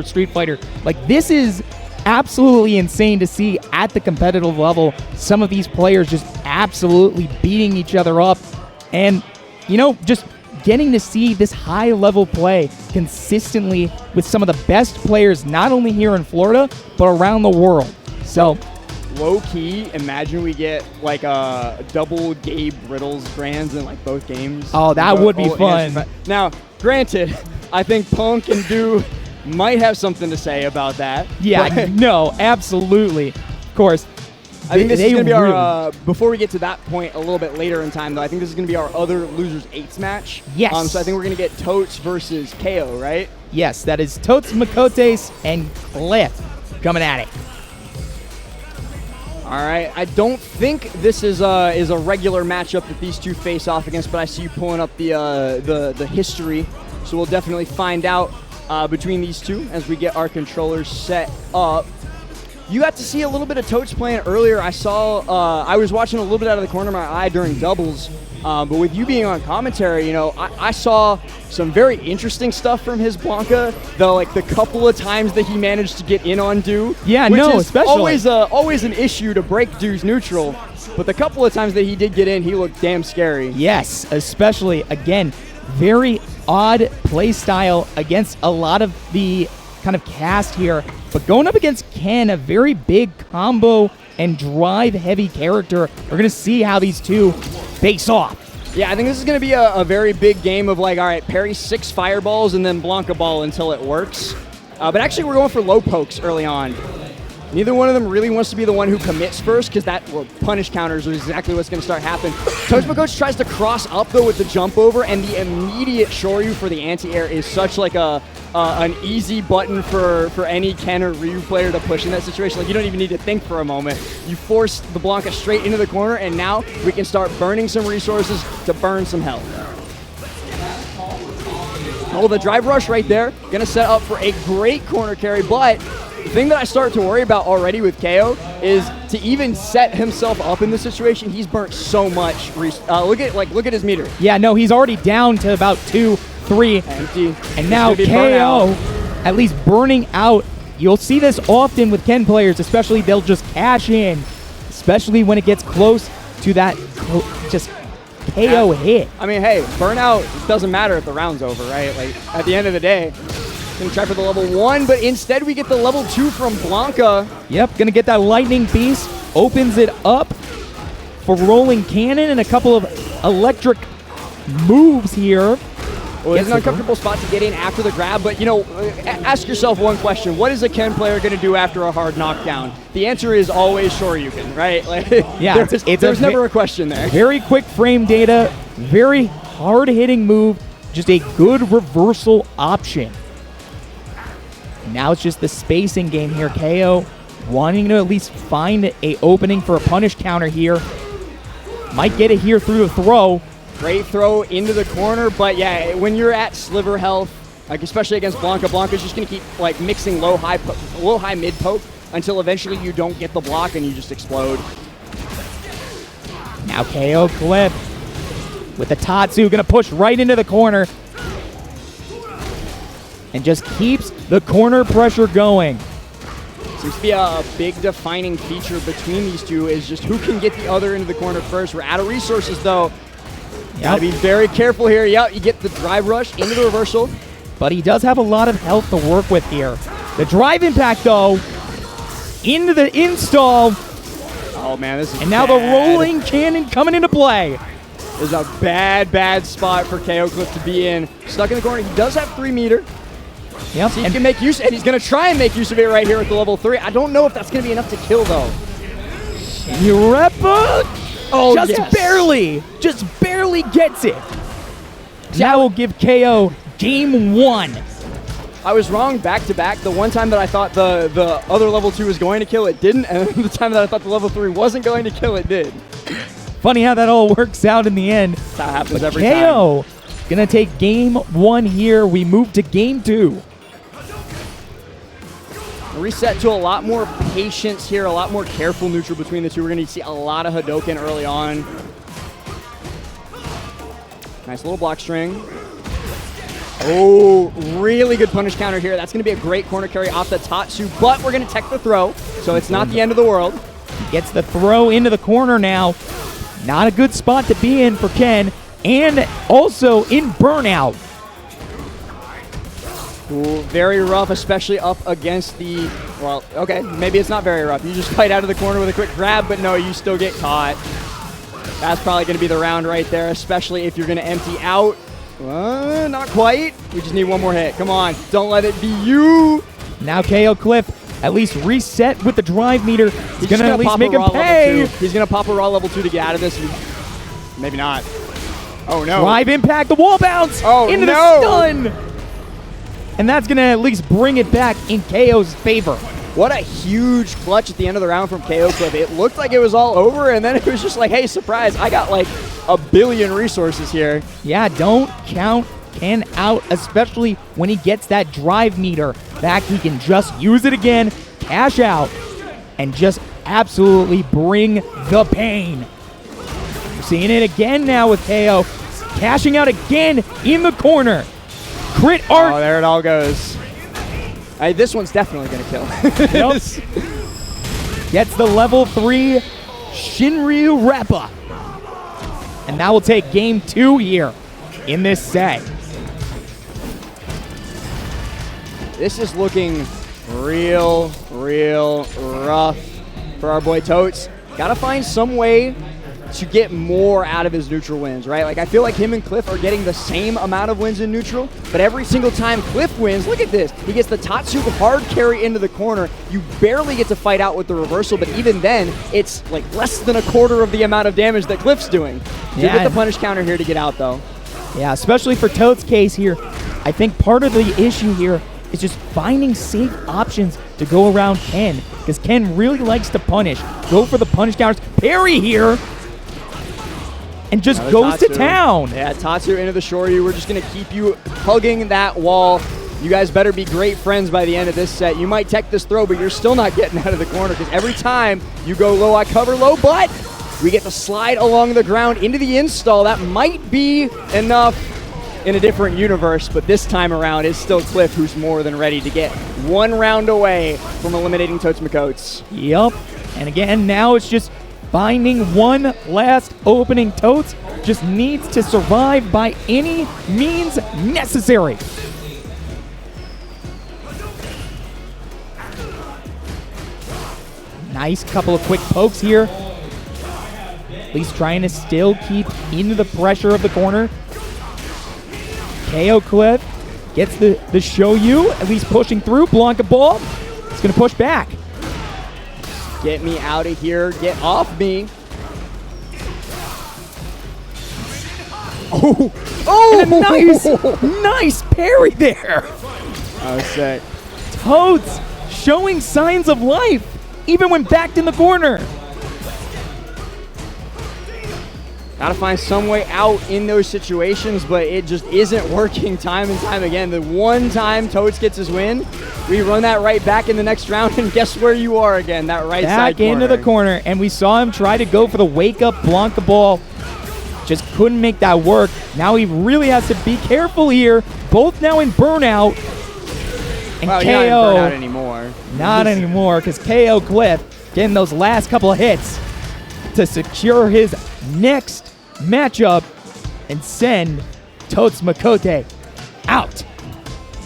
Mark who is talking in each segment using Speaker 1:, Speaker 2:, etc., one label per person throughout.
Speaker 1: Street Fighter. Like, this is absolutely insane to see at the competitive level. Some of these players just absolutely beating each other up, and just getting to see this high level play consistently with some of the best players, not only here in Florida but around the world. So
Speaker 2: low key, imagine we get like a double Gabe Riddles grands in like both games.
Speaker 1: Oh, that would be fun.
Speaker 2: Now, granted, I think Punk and Do might have something to say about that.
Speaker 1: Yeah, no, absolutely. Of course.
Speaker 2: I think this is going to be our, before we get to that point a little bit later in time, though, I think this is going to be our other Losers 8s match.
Speaker 1: Yes.
Speaker 2: So I think we're going to get Totes versus KO, right?
Speaker 1: Yes, that is TotesMakotes and Cliff coming at it.
Speaker 2: All right, I don't think this is a regular matchup that these two face off against, but I see you pulling up the history, so we'll definitely find out between these two as we get our controllers set up. You got to see a little bit of Totes playing earlier. I saw, I was watching a little bit out of the corner of my eye during doubles, but with you being on commentary, I saw some very interesting stuff from his Blanka, though, like the couple of times that he managed to get in on Do.
Speaker 1: Yeah,
Speaker 2: which is
Speaker 1: especially.
Speaker 2: always an issue to break Do's neutral, but the couple of times that he did get in, he looked damn scary.
Speaker 1: Yes, especially, again, very odd play style against a lot of the kind of cast here, but going up against Ken, a very big combo and drive heavy character. We're going to see how these two face off.
Speaker 2: Yeah, I think this is going to be a very big game of like, all right, parry 6 fireballs and then Blanka ball until it works. But actually, we're going for low pokes early on. Neither one of them really wants to be the one who commits first, because that punish counters is exactly what's going to start happening. TotesMakotes tries to cross up, though, with the jump over, and the immediate Shoryu for the anti-air is such like an easy button for any Ken or Ryu player to push in that situation. Like, you don't even need to think for a moment. You force the Blanka straight into the corner, and now we can start burning some resources to burn some health. Oh, the drive rush right there. Going to set up for a great corner carry, but the thing that I start to worry about already with KO is to even set himself up in this situation, he's burnt so much. Look at his meter.
Speaker 1: Yeah, no, he's already down to about 2, 3.
Speaker 2: Empty.
Speaker 1: And now KO, at least burning out. You'll see this often with Ken players, especially they'll just cash in, especially when it gets close to that just KO hit.
Speaker 2: I mean, hey, burnout doesn't matter if the round's over, right? Like, at the end of the day, gonna try for the level 1, but instead we get the level 2 from Blanka.
Speaker 1: Yep, gonna get that lightning piece, opens it up for rolling cannon and a couple of electric moves here.
Speaker 2: Well, it's an uncomfortable spot to get in after the grab, but ask yourself one question: what is a Ken player gonna do after a hard knockdown? The answer is always Shoryuken, right? Like,
Speaker 1: yeah,
Speaker 2: there's never a question there.
Speaker 1: Very quick frame data, very hard hitting move, just a good reversal option. Now it's just the spacing game here. KO wanting to at least find a opening for a punish counter here. Might get it here through the throw.
Speaker 2: Great throw into the corner, but yeah, when you're at sliver health, like especially against Blanka, Blanka's just gonna keep like mixing low high mid poke until eventually you don't get the block and you just explode.
Speaker 1: Now KO.Cliff with the Tatsu, gonna push right into the corner. And just keeps the corner pressure going.
Speaker 2: Seems to be a big defining feature between these two is just who can get the other into the corner first. We're out of resources, though. Gotta be very careful here. Yep, you get the drive rush into the reversal.
Speaker 1: But he does have a lot of health to work with here. The drive impact, though, into the install.
Speaker 2: Oh, man, this is
Speaker 1: And now
Speaker 2: bad.
Speaker 1: the rolling cannon coming into play.
Speaker 2: This is a bad spot for KO.Cliff to be in. Stuck in the corner. He does have 3 meter.
Speaker 1: Yep.
Speaker 2: So he can make use, and he's going to try and make use of it right here at the level 3. I don't know if that's going to be enough to kill, though.
Speaker 1: Yurepa, just barely gets it.
Speaker 2: Yeah.
Speaker 1: That will give KO game 1.
Speaker 2: I was wrong back-to-back. The one time that I thought the other level 2 was going to kill, it didn't, and the time that I thought the level 3 wasn't going to kill, it did.
Speaker 1: Funny how that all works out in the end.
Speaker 2: That happens every
Speaker 1: KO
Speaker 2: time.
Speaker 1: Gonna take game 1 here. We move to game 2.
Speaker 2: Reset to a lot more patience here, a lot more careful neutral between the two. We're going to see a lot of Hadoken early on. Nice little block string. Oh, really good punish counter here. That's going to be a great corner carry off the Tatsu, but we're going to tech the throw, so it's not the end of the world.
Speaker 1: Gets the throw into the corner now. Not a good spot to be in for Ken, and also in burnout.
Speaker 2: Ooh, very rough, especially up against the, well, okay, maybe it's not very rough. You just fight out of the corner with a quick grab, but no, you still get caught. That's probably going to be the round right there, especially if you're going to empty out. Not quite. We just need one more hit. Come on, don't let it be you.
Speaker 1: Now KO.Cliff at least reset with the drive meter. He's going to at least make him pay.
Speaker 2: He's going to pop a raw level 2 to get out of this. Maybe not. Oh, no.
Speaker 1: Drive impact, the wall bounce into the stun. And that's going to at least bring it back in KO's favor.
Speaker 2: What a huge clutch at the end of the round from KO.Cliff. It looked like it was all over, and then it was just like, hey, surprise, I got like a billion resources here.
Speaker 1: Yeah, don't count Ken out, especially when he gets that drive meter back. He can just use it again, cash out, and just absolutely bring the pain. We're seeing it again now with KO. Cashing out again in the corner. Crit art.
Speaker 2: Oh, there it all goes. This one's definitely going to kill.
Speaker 1: Nope. Gets the level 3 Shinryu Rappa. And that will take game 2 here in this set.
Speaker 2: This is looking real rough for our boy Totes. Got to find some way to get more out of his neutral wins, right? Like, I feel like him and Cliff are getting the same amount of wins in neutral, but every single time Cliff wins, look at this. He gets the Tatsu hard carry into the corner. You barely get to fight out with the reversal, but even then, it's like less than a quarter of the amount of damage that Cliff's doing. You get the punish counter here to get out, though.
Speaker 1: Yeah, especially for Totes' case here. I think part of the issue here is just finding safe options to go around Ken, because Ken really likes to punish. Go for the punish counters. Parry here. And just goes to town.
Speaker 2: Yeah, Tatsu into the shore. We're just going to keep you hugging that wall. You guys better be great friends by the end of this set. You might tech this throw, but you're still not getting out of the corner, because every time you go low, I cover low, but we get to slide along the ground into the install. That might be enough in a different universe, but this time around it's still Cliff who's more than ready to get one round away from eliminating TotesMakotes.
Speaker 1: Yup. And again, now it's just finding one last opening. Totes just needs to survive by any means necessary. Nice couple of quick pokes here. At least trying to still keep into the pressure of the corner. KO.Cliff gets the Shoyu, at least pushing through. Blanka ball. It's going to push back.
Speaker 2: Get me out of here. Get off me. Oh,
Speaker 1: and a nice parry there.
Speaker 2: I was sick.
Speaker 1: Totes showing signs of life, even when backed in the corner.
Speaker 2: Gotta find some way out in those situations, but it just isn't working time and time again. The one time Totes gets his win, we run that right back in the next round, and guess where you are again? That right side corner.
Speaker 1: Back into the corner, and we saw him try to go for the wake-up Blanka ball. Just couldn't make that work. Now he really has to be careful here. Both now in burnout. And
Speaker 2: well,
Speaker 1: KO.
Speaker 2: not in burnout anymore.
Speaker 1: Not anymore, because KO.Cliff getting those last couple of hits to secure his next matchup and send TotesMakotes out.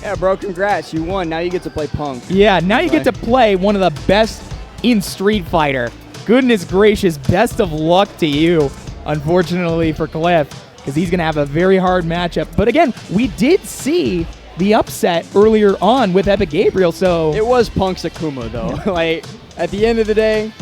Speaker 2: Yeah, bro, congrats. You won. Now you get to play Punk.
Speaker 1: Yeah, now you get to play one of the best in Street Fighter. Goodness gracious, best of luck to you, unfortunately for Cliff, because he's going to have a very hard matchup. But again, we did see the upset earlier on with Epic Gabriel, so...
Speaker 2: It was Punk's Akuma, though. Like, at the end of the day,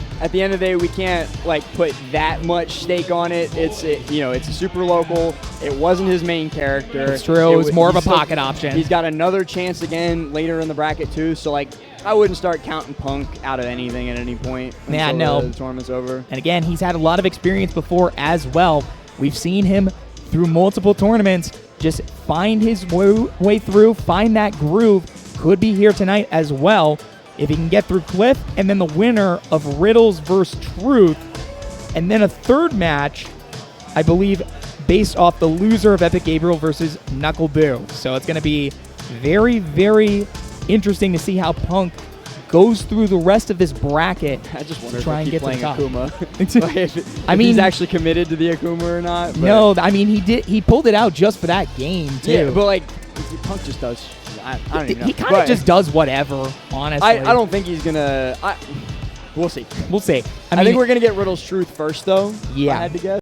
Speaker 2: we can't like put that much stake on it. It's a super local. It wasn't his main character.
Speaker 1: It's true. It was more of a pocket option.
Speaker 2: He's got another chance again later in the bracket too. So like, I wouldn't start counting Punk out of anything at any point.
Speaker 1: Yeah, no.
Speaker 2: The tournament's over.
Speaker 1: And again, he's had a lot of experience before as well. We've seen him through multiple tournaments just find his way through, find that groove. Could be here tonight as well. If he can get through Cliff, and then the winner of Riddles versus Truth, and then a third match, I believe, based off the loser of Epic Gabriel versus Knuckle Boo. So it's going to be very, very interesting to see how Punk goes through the rest of this bracket.
Speaker 2: I just wonder
Speaker 1: to try
Speaker 2: if
Speaker 1: and
Speaker 2: he'll
Speaker 1: get
Speaker 2: keep
Speaker 1: to the
Speaker 2: playing
Speaker 1: top.
Speaker 2: Akuma. if
Speaker 1: I mean,
Speaker 2: he's actually committed to the Akuma or not. But
Speaker 1: No, I mean he pulled it out just for that game too.
Speaker 2: Yeah, but like Punk just does. I don't even know.
Speaker 1: He kind of just does whatever, honestly.
Speaker 2: I don't think he's gonna. We'll see.
Speaker 1: We'll see.
Speaker 2: I think we're gonna get Riddle's Truth first, though. if
Speaker 1: Yeah.
Speaker 2: I had to guess.